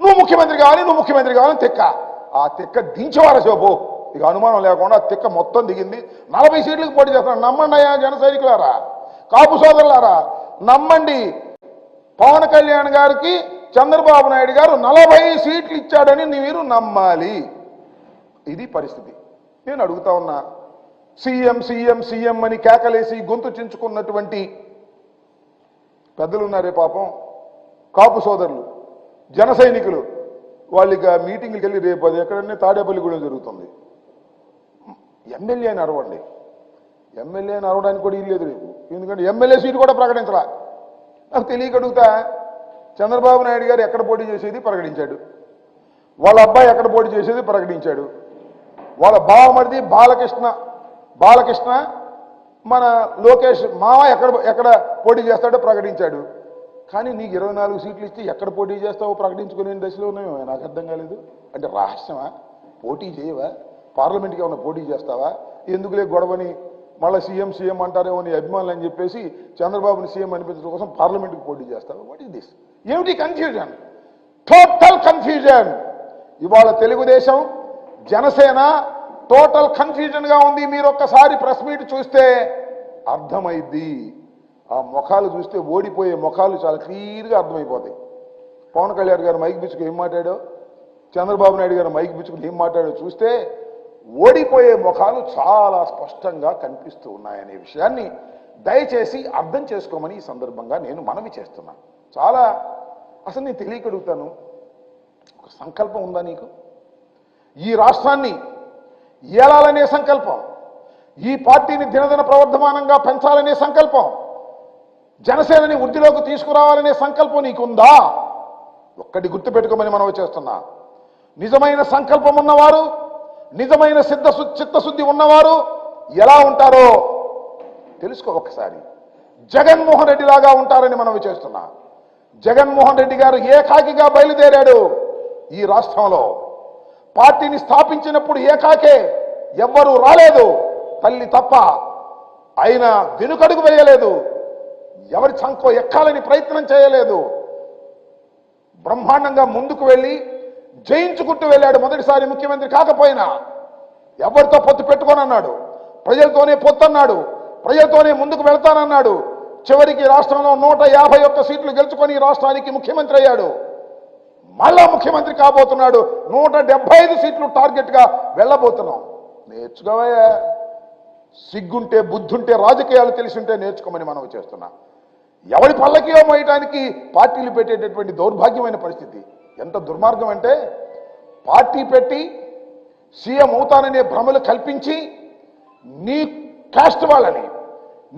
నువ్వు ముఖ్యమంత్రి కావాలని తిక్క. ఆ తిక్క దించేవారు శోభు. ఇక అనుమానం లేకుండా ఆ తిక్క మొత్తం దిగింది. 40 సీట్లకు పోటీ చేస్తున్నాడు. నమ్మండి అయ్యా జన సైనికులారా, కాపు సోదరులారా, నమ్మండి. పవన్ కళ్యాణ్ గారికి చంద్రబాబు నాయుడు గారు 40 సీట్లు ఇచ్చాడని మీరు నమ్మాలి. ఇది పరిస్థితి. నేను అడుగుతా ఉన్నా, సీఎం సీఎం సీఎం అని కేకలేసి గొంతు చించుకున్నటువంటి పెద్దలు ఉన్నారే పాపం, కాపు సోదరులు, జన సైనికులు, వాళ్ళకి ఆ మీటింగ్కి వెళ్ళి రేపు అది ఎక్కడన్నా తాడేపల్లిగూడెం జరుగుతుంది. ఎమ్మెల్యే అని అరవండి. ఎమ్మెల్యే అని అరవడానికి కూడా ఇల్లేదు రేపు. ఎందుకంటే ఎమ్మెల్యే సీటు కూడా ప్రకటించరా. నాకు తెలియక అడుగుతా, చంద్రబాబు నాయుడు గారు ఎక్కడ పోటీ చేసేది ప్రకటించాడు, వాళ్ళ అబ్బాయి ఎక్కడ పోటీ చేసేది ప్రకటించాడు, వాళ్ళ బావమరిది బాలకృష్ణ మన లోకేష్ మామ ఎక్కడ పోటీ చేస్తాడో ప్రకటించాడు. కానీ నీకు 24 సీట్లు ఇస్తే ఎక్కడ పోటీ చేస్తావో ప్రకటించుకునే దశలో ఉన్నాయో నాకు అర్థం కాలేదు. అంటే రహస్యమా? పోటీ చేయవా? పార్లమెంట్కి ఏమైనా పోటీ చేస్తావా? ఎందుకులే గొడవని మళ్ళీ సీఎం అంటారేమో నీ అభిమానులు అని చెప్పేసి చంద్రబాబుని సీఎం అనిపించడం కోసం పార్లమెంట్కి పోటీ చేస్తావా? What is this? ఏమిటి కన్ఫ్యూజన్? Total confusion. ఇవాళ తెలుగుదేశం జనసేన టోటల్ కన్ఫ్యూజన్గా ఉంది. మీరు ఒక్కసారి ప్రెస్ మీట్ చూస్తే అర్థమైద్ది. ఆ ముఖాలు చూస్తే ఓడిపోయే ముఖాలు చాలా క్లియర్గా అర్థమైపోతాయి. పవన్ కళ్యాణ్ గారు మైక్ పిచ్చుకు ఏం మాట్లాడో, చంద్రబాబు నాయుడు గారు మైక్ పిచ్చుకుని ఏం మాట్లాడో చూస్తే ఓడిపోయే ముఖాలు చాలా స్పష్టంగా కనిపిస్తూ ఉన్నాయనే విషయాన్ని దయచేసి అర్థం చేసుకోమని ఈ సందర్భంగా నేను మనవి చేస్తున్నాను. చాలా అసలు నేను తెలియకడుగుతాను, ఒక సంకల్పం ఉందా నీకు? ఈ రాష్ట్రాన్ని ఏలాలనే సంకల్పం, ఈ పార్టీని దినదిన ప్రవర్ధమానంగా పెంచాలనే సంకల్పం, జనసేనని వృద్ధిలోకి తీసుకురావాలనే సంకల్పం నీకుందా? ఒక్కటి గుర్తుపెట్టుకోమని మనవి చేస్తున్నా. నిజమైన సంకల్పం ఉన్నవారు, నిజమైన చిత్తశుద్ధి ఉన్నవారు ఎలా ఉంటారో తెలుసుకో ఒక్కసారి. జగన్మోహన్ రెడ్డి లాగా ఉంటారని మనవి చేస్తున్నా. జగన్మోహన్ రెడ్డి గారు ఏకాకిగా బయలుదేరాడు ఈ రాష్ట్రంలో. పార్టీని స్థాపించినప్పుడు ఏకాకే, ఎవ్వరూ రాలేదు, తల్లి తప్ప. ఆయన వెనుకడుగు వేయలేదు, ఎవరి చంకో ఎక్కాలని ప్రయత్నం చేయలేదు. బ్రహ్మాండంగా ముందుకు వెళ్ళి జయించుకుంటూ వెళ్ళాడు. మొదటిసారి ముఖ్యమంత్రి కాకపోయినా ఎవరితో పొత్తు పెట్టుకోనన్నాడు, ప్రజలతోనే పొత్తు అన్నాడు, ప్రజలతోనే ముందుకు వెళ్తానన్నాడు. చివరికి రాష్ట్రంలో 151 సీట్లు గెలుచుకొని రాష్ట్రానికి ముఖ్యమంత్రి అయ్యాడు. మళ్ళా ముఖ్యమంత్రి కాబోతున్నాడు. 175 సీట్లు టార్గెట్గా వెళ్ళబోతున్నాం. నేర్చుకోవయ్యా, సిగ్గుంటే బుద్ధుంటే రాజకీయాలు తెలిసి ఉంటే నేర్చుకోమని మనం చేస్తున్నా. ఎవరి పల్లకియో మోయటానికి పార్టీలు పెట్టేటటువంటి దౌర్భాగ్యమైన పరిస్థితి. ఎంత దుర్మార్గం అంటే, పార్టీ పెట్టి సీఎం అవుతాననే భ్రమలు కల్పించి నీ కాస్ట్ వాళ్ళని,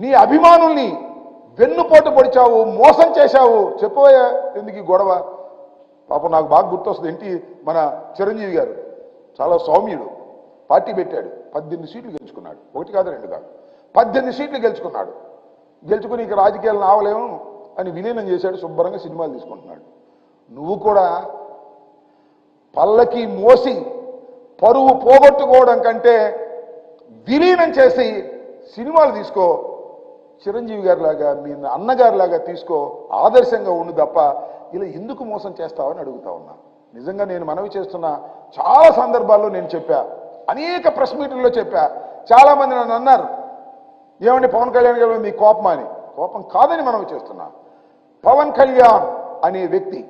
నీ అభిమానుల్ని వెన్నుపోటు పొడిచావు, మోసం చేశావు. చెప్పవయ్యా ఎందుకు ఈ గొడవ? పాపం నాకు బాగా గుర్తొస్తుంది. మన చిరంజీవి గారు చాలా సౌమ్యుడు, పార్టీ పెట్టాడు, 18 సీట్లు గెలుచుకున్నాడు. 1 కాదు 2 కాదు, 18 సీట్లు గెలుచుకున్నాడు. గెలుచుకుని ఇక రాజకీయాలు నావలేము అని విలీనం చేశాడు. శుభ్రంగా సినిమాలు తీసుకుంటున్నాడు. నువ్వు కూడా పల్లకి మోసి పరువు పోగొట్టుకోవడం కంటే విలీనం చేసి సినిమాలు తీసుకో. చిరంజీవి గారి లాగా, మీ అన్నగారి లాగా తీసుకో, ఆదర్శంగా ఉండు తప్ప ఇలా ఎందుకు మోసం చేస్తావని అడుగుతా ఉన్నా. నిజంగా నేను మనవి చేస్తున్నా. చాలా సందర్భాల్లో నేను చెప్పా, అనేక ప్రెస్ మీటింగ్లో చెప్పా. చాలామంది నన్ను అన్నారు, ఏమండి పవన్ కళ్యాణ్ గారు మీ కోపమా అని. కోపం కాదని మనవి చేస్తున్నా. పవన్ కళ్యాణ్ అనే వ్యక్తి,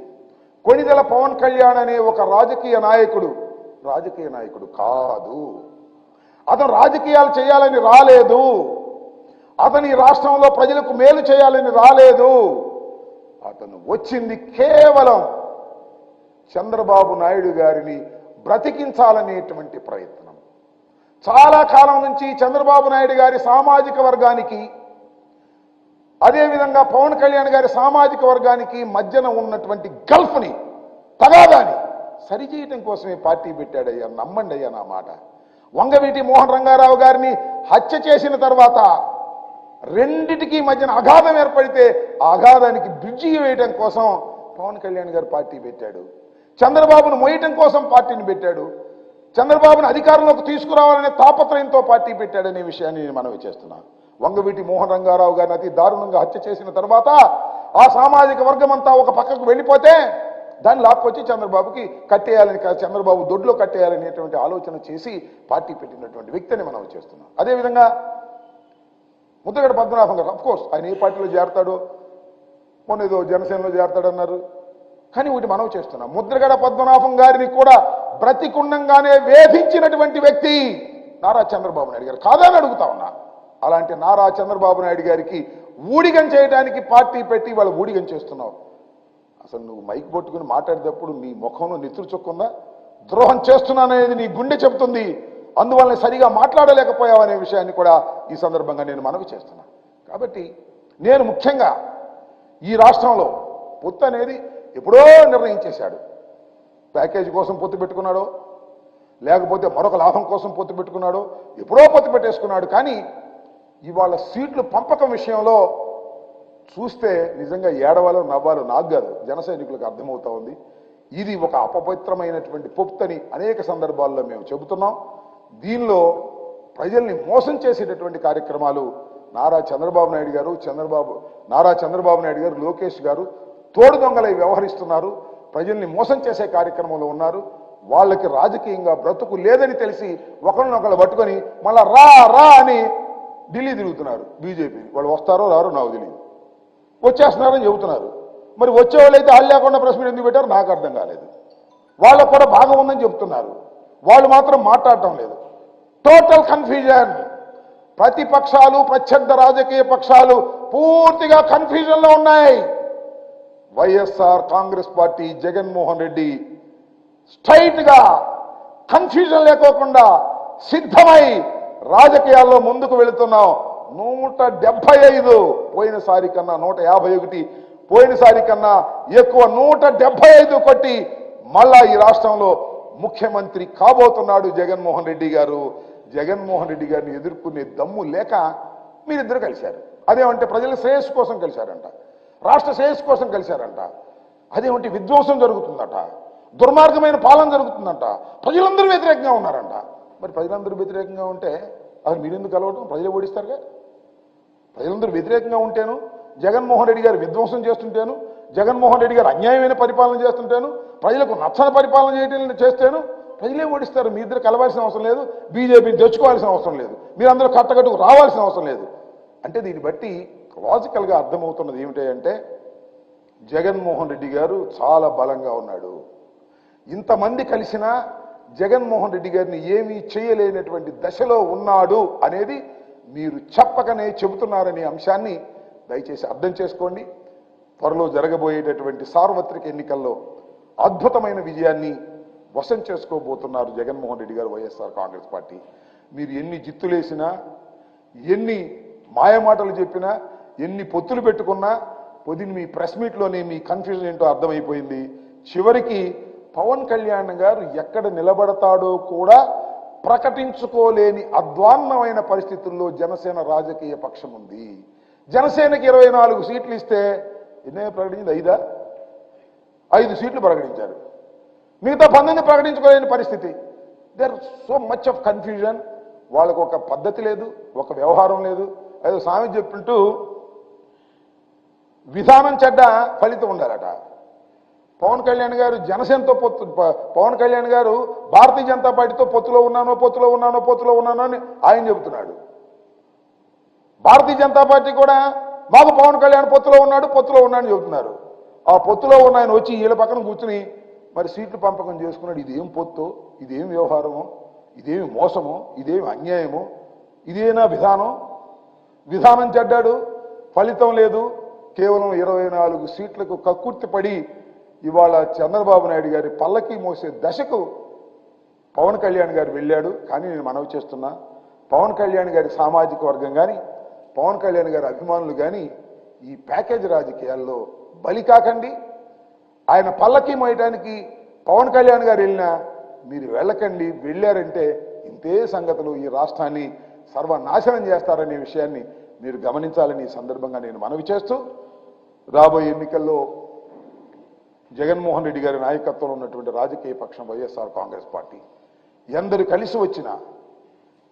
కొణిదెల పవన్ కళ్యాణ్ అనే ఒక రాజకీయ నాయకుడు కాదు. అతను రాజకీయాలు చేయాలని రాలేదు. అతను ఈ రాష్ట్రంలో ప్రజలకు మేలు చేయాలని రాలేదు. అతను వచ్చింది కేవలం చంద్రబాబు నాయుడు గారిని బ్రతికించాలనేటువంటి ప్రయత్నం. చాలా కాలం నుంచి చంద్రబాబు నాయుడు గారి సామాజిక వర్గానికి, అదేవిధంగా పవన్ కళ్యాణ్ గారి సామాజిక వర్గానికి మధ్యన ఉన్నటువంటి గల్ఫ్ని, తగాదాని సరిచేయటం కోసమే పార్టీ పెట్టాడయ్యా. నమ్మండి అయ్యా నా మాట. వంగవీటి మోహన్ రంగారావు గారిని హత్య చేసిన తర్వాత రెండిటికి మధ్యన అగాధం ఏర్పడితే ఆ అగాధానికి బ్రిడ్జి వేయటం కోసం పవన్ కళ్యాణ్ గారు పార్టీ పెట్టాడు. చంద్రబాబును మోయటం కోసం పార్టీని పెట్టాడు. చంద్రబాబును అధికారంలోకి తీసుకురావాలనే తాపత్రయంతో పార్టీ పెట్టాడనే విషయాన్ని నేను మనవి చేస్తున్నాను. వంగవీటి మోహన్ రంగారావు గారిని అతి దారుణంగా హత్య చేసిన తర్వాత ఆ సామాజిక వర్గం అంతా ఒక పక్కకు వెళ్ళిపోతే దాన్ని లాక్కొచ్చి చంద్రబాబుకి కట్టేయాలని, చంద్రబాబు దొడ్లో కట్టేయాలనేటువంటి ఆలోచన చేసి పార్టీ పెట్టినటువంటి వ్యక్తిని మనం చేస్తున్నాం. అదేవిధంగా ముద్రగడ పద్మనాభం గారు, అఫ్కోర్స్ ఆయన ఏ పార్టీలో చేరతాడో, మొన్న ఏదో జనసేనలో చేరతాడన్నారు. కానీ ఒకటి మనం చేస్తున్నాం, ముద్రగడ పద్మనాభం గారిని కూడా బ్రతికుండంగానే వేధించినటువంటి వ్యక్తి నారా చంద్రబాబు నాయుడు గారు కాదని అడుగుతా ఉన్నా. అలాంటి నారా చంద్రబాబు నాయుడు గారికి ఊడిగం చేయడానికి పార్టీ పెట్టి వాళ్ళు ఊడిగం చేస్తున్నావు. అసలు నువ్వు మైక్ పట్టుకుని మాట్లాడేటప్పుడు నీ ముఖంలో నెత్తురు చొక్కుందా? ద్రోహం చేస్తున్నాననేది నీ గుండె చెబుతుంది. అందువల్ల సరిగా మాట్లాడలేకపోయావనే విషయాన్ని కూడా ఈ సందర్భంగా నేను మనవి చేస్తున్నాను. కాబట్టి నేను ముఖ్యంగా ఈ రాష్ట్రంలో పొత్తు అనేది ఎప్పుడో నిర్ణయించేశాడు. ప్యాకేజీ కోసం పొత్తు పెట్టుకున్నాడో, లేకపోతే మరొక లాభం కోసం పొత్తు పెట్టుకున్నాడో, ఎప్పుడో పొత్తు పెట్టేసుకున్నాడు. కానీ ఇవాళ సీట్లు పంపకం విషయంలో చూస్తే నిజంగా ఏడవాలో నవ్వాలో నాకు కాదు, జన సైనికులకు అర్థమవుతా ఉంది. ఇది ఒక అపవిత్రమైనటువంటి పొత్తని అనేక సందర్భాల్లో మేము చెబుతున్నాం. దీనిలో ప్రజల్ని మోసం చేసేటటువంటి కార్యక్రమాలు నారా చంద్రబాబు నాయుడు గారు, లోకేష్ గారు తోడు దొంగలై వ్యవహరిస్తున్నారు. ప్రజల్ని మోసం చేసే కార్యక్రమంలో ఉన్నారు. వాళ్ళకి రాజకీయంగా బ్రతుకు లేదని తెలిసి ఒకరినొకరు పట్టుకొని మళ్ళా రా రా అని ఢిల్లీ తిరుగుతున్నారు. బీజేపీ వాళ్ళు వస్తారో రారో నాకు తెలియదు, వచ్చేస్తున్నారని చెబుతున్నారు. మరి వచ్చేవాళ్ళు అయితే వాళ్ళు లేకుండా ప్రెస్ మీట్ ఎందుకు పెట్టారు నాకు అర్థం కాలేదు. వాళ్ళకు కూడా భాగం ఉందని చెప్తున్నారు, వాళ్ళు మాత్రం మాట్లాడటం లేదు. Total confusion. ప్రతిపక్షాలు, ప్రత్యర్థ రాజకీయ పక్షాలు పూర్తిగా కన్ఫ్యూజన్లో ఉన్నాయి. వైఎస్ఆర్ కాంగ్రెస్ పార్టీ, జగన్మోహన్ రెడ్డి స్ట్రైట్ గా కన్ఫ్యూజన్ లేకోకుండా సిద్ధమై రాజకీయాల్లో ముందుకు వెళుతున్నాం. 175 పోయినసారి కన్నా 151, పోయినసారి కన్నా ఎక్కువ 175 కొట్టి మళ్ళా ఈ రాష్ట్రంలో ముఖ్యమంత్రి కాబోతున్నాడు జగన్మోహన్ రెడ్డి గారు. జగన్మోహన్ రెడ్డి గారిని ఎదుర్కొనే దమ్ము లేక మీరిద్దరు కలిశారు. అదేమంటే ప్రజల శ్రేయస్సు కోసం కలిశారంట, రాష్ట్ర శ్రేయస్సు కోసం కలిశారంట. అదేమంటే విధ్వంసం జరుగుతుందట, దుర్మార్గమైన పాలన జరుగుతుందంట, ప్రజలందరూ వ్యతిరేకంగా ఉన్నారంట. మరి ప్రజలందరూ వ్యతిరేకంగా ఉంటే అసలు మీరెందుకు కలవటం? ప్రజలు ఓడిస్తారుగా. ప్రజలందరూ వ్యతిరేకంగా ఉంటేను, జగన్మోహన్ రెడ్డి గారు విధ్వంసం చేస్తుంటేను, జగన్మోహన్ రెడ్డి గారు అన్యాయమైన పరిపాలన చేస్తుంటేను, ప్రజలకు నచ్చని పరిపాలన చేస్తేను ప్రజలే ఓడిస్తారు. మీ ఇద్దరు కలవాల్సిన అవసరం లేదు, బీజేపీని తెచ్చుకోవాల్సిన అవసరం లేదు, మీరందరూ కట్టకట్టుకు రావాల్సిన అవసరం లేదు. అంటే దీన్ని బట్టి లాజికల్గా అర్థమవుతున్నది ఏమిటంటే జగన్మోహన్ రెడ్డి గారు చాలా బలంగా ఉన్నాడు. ఇంతమంది కలిసినా జగన్మోహన్ రెడ్డి గారిని ఏమీ చేయలేనటువంటి దశలో ఉన్నాడు అనేది మీరు చెప్పకనే చెబుతున్నారనే అంశాన్ని దయచేసి అర్థం చేసుకోండి. త్వరలో జరగబోయేటటువంటి సార్వత్రిక ఎన్నికల్లో అద్భుతమైన విజయాన్ని వశం చేసుకోబోతున్నారు జగన్మోహన్ రెడ్డి గారు, వైఎస్ఆర్ కాంగ్రెస్ పార్టీ. మీరు ఎన్ని జిత్తులేసినా, ఎన్ని మాయమాటలు చెప్పినా, ఎన్ని పొత్తులు పెట్టుకున్నా పొద్దున్న మీ ప్రెస్ మీట్లోనే మీ కన్ఫ్యూజన్ ఏంటో అర్థమైపోయింది. చివరికి పవన్ కళ్యాణ్ గారు ఎక్కడ నిలబడతాడో కూడా ప్రకటించుకోలేని అధ్వాన్నమైన పరిస్థితుల్లో జనసేన రాజకీయ పక్షం ఉంది. జనసేనకి 24 సీట్లు ఇస్తే ఎన్నే ప్రకటించింది? 5 సీట్లు ప్రకటించారు, మిగతా 19 ప్రకటించుకోలేని పరిస్థితి. There so much of confusion. వాళ్ళకు ఒక పద్ధతి లేదు, ఒక వ్యవహారం లేదు. ఏదో స్వామి చెప్పింటూ విధానం చెడ్డ, ఫలితం ఉండాలట. పవన్ కళ్యాణ్ గారు జనసేనతో పొత్తు, పవన్ కళ్యాణ్ గారు భారతీయ జనతా పార్టీతో పొత్తులో ఉన్నానో అని ఆయన చెబుతున్నాడు. భారతీయ జనతా పార్టీ కూడా మాకు పవన్ కళ్యాణ్ పొత్తులో ఉన్నాడని చెబుతున్నారు. ఆ పొత్తులో ఉన్న ఆయన వచ్చి వీళ్ళ పక్కన కూర్చుని మరి సీట్లు పంపకం చేసుకున్నాడు. ఇదేం పొత్తు, ఇదేం వ్యవహారమో, ఇదేమి మోసమో, ఇదేమి అన్యాయమో, ఇదేనా విధానం చెడ్డాడు, ఫలితం లేదు. కేవలం 24 సీట్లకు కక్కుర్తి పడి ఇవాళ చంద్రబాబు నాయుడు గారి పల్లకి మోసే దశకు పవన్ కళ్యాణ్ గారు వెళ్ళాడు. కానీ నేను మనవి చేస్తున్నా, పవన్ కళ్యాణ్ గారి సామాజిక వర్గం కానీ, పవన్ కళ్యాణ్ గారి అభిమానులు కానీ ఈ ప్యాకేజ్ రాజకీయాల్లో బలి కాకండి. ఆయన పల్లకి మోయటానికి పవన్ కళ్యాణ్ గారు వెళ్ళినా మీరు వెళ్ళకండి. వెళ్ళారంటే ఇంతే సంగతులు ఈ రాష్ట్రాన్ని సర్వనాశనం చేస్తారనే విషయాన్ని మీరు గమనించాలని ఈ సందర్భంగా నేను మనవి చేస్తూ, రాబోయే ఎన్నికల్లో జగన్మోహన్ రెడ్డి గారి నాయకత్వంలో ఉన్నటువంటి రాజకీయ పక్షం వైఎస్ఆర్ కాంగ్రెస్ పార్టీ ఎందరు కలిసి వచ్చినా,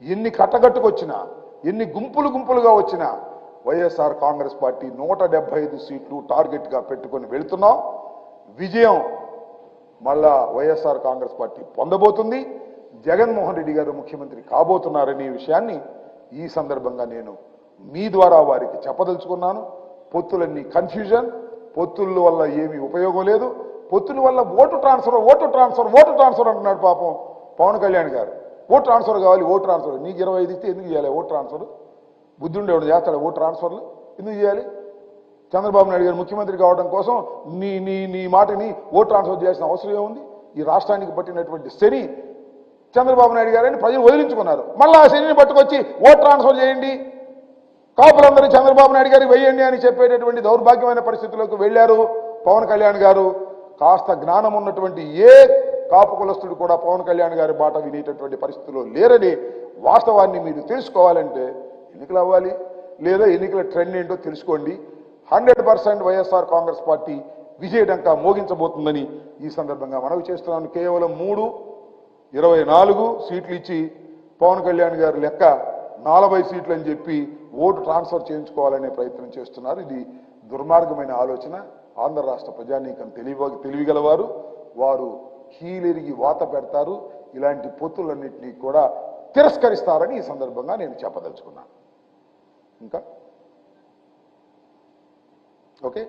ఎన్ని కట్టగట్టుకొచ్చినా, ఎన్ని గుంపులుగా వచ్చినా వైఎస్ఆర్ కాంగ్రెస్ పార్టీ 175 సీట్లు టార్గెట్గా పెట్టుకొని వెళుతున్నాం. విజయం మళ్ళా వైఎస్ఆర్ కాంగ్రెస్ పార్టీ పొందబోతుంది. జగన్మోహన్ రెడ్డి గారు ముఖ్యమంత్రి కాబోతున్నారనే విషయాన్ని ఈ సందర్భంగా నేను మీ ద్వారా వారికి చెప్పదలుచుకున్నాను. పొత్తులన్నీ కన్ఫ్యూజన్, పొత్తుల వల్ల ఏమీ ఉపయోగం లేదు. పొత్తుల వల్ల ఓటు ట్రాన్స్ఫర్ అంటున్నాడు పాపం పవన్ కళ్యాణ్ గారు. ఓటు ట్రాన్స్ఫర్ కావాలి, ఓటు ట్రాన్స్ఫర్. నీకు 25 ఇస్తే ఎందుకు చేయాలి ఓటు ట్రాన్స్ఫర్? బుద్ధి ఉండేవాడు చేస్తాడు ఓటు ట్రాన్స్ఫర్లు ఎందుకు చేయాలి? చంద్రబాబు నాయుడు గారు ముఖ్యమంత్రి కావడం కోసం నీ మాటని ఓటు ట్రాన్స్ఫర్ చేయాల్సిన అవసరం ఏముంది? ఈ రాష్ట్రానికి పట్టినటువంటి శని చంద్రబాబు నాయుడు గారని ప్రజలు వదిలించుకున్నారు. మళ్ళీ ఆ శనిని పట్టుకొచ్చి ఓటు ట్రాన్స్ఫర్ చేయండి, కాపులందరూ చంద్రబాబు నాయుడు గారికి వెయ్యండి అని చెప్పేటటువంటి దౌర్భాగ్యమైన పరిస్థితుల్లోకి వెళ్ళారు పవన్ కళ్యాణ్ గారు. కాస్త జ్ఞానం ఉన్నటువంటి ఏ కాపు కులస్తుడు కూడా పవన్ కళ్యాణ్ గారి మాట వినేటటువంటి పరిస్థితుల్లో లేరని వాస్తవాన్ని మీరు తెలుసుకోవాలంటే ఎన్నికలు అవ్వాలి, లేదా ఎన్నికల ట్రెండ్ ఏంటో తెలుసుకోండి. 100% వైఎస్ఆర్ కాంగ్రెస్ పార్టీ విజయడంకా మోగించబోతుందని ఈ సందర్భంగా మనవి చేస్తున్నాను. కేవలం 24 సీట్లు ఇచ్చి పవన్ కళ్యాణ్ గారు లెక్క 40 సీట్లు అని చెప్పి ఓటు ట్రాన్స్ఫర్ చేయించుకోవాలనే ప్రయత్నం చేస్తున్నారు. ఇది దుర్మార్గమైన ఆలోచన. ఆంధ్ర రాష్ట్ర ప్రజానీకం తెలివిగలవారు, వారు కీలెరిగి వాత పెడతారు. ఇలాంటి పొత్తులన్నింటినీ కూడా తిరస్కరిస్తారని ఈ సందర్భంగా నేను చెప్పదలుచుకున్నాను. ఇంకా ఓకే.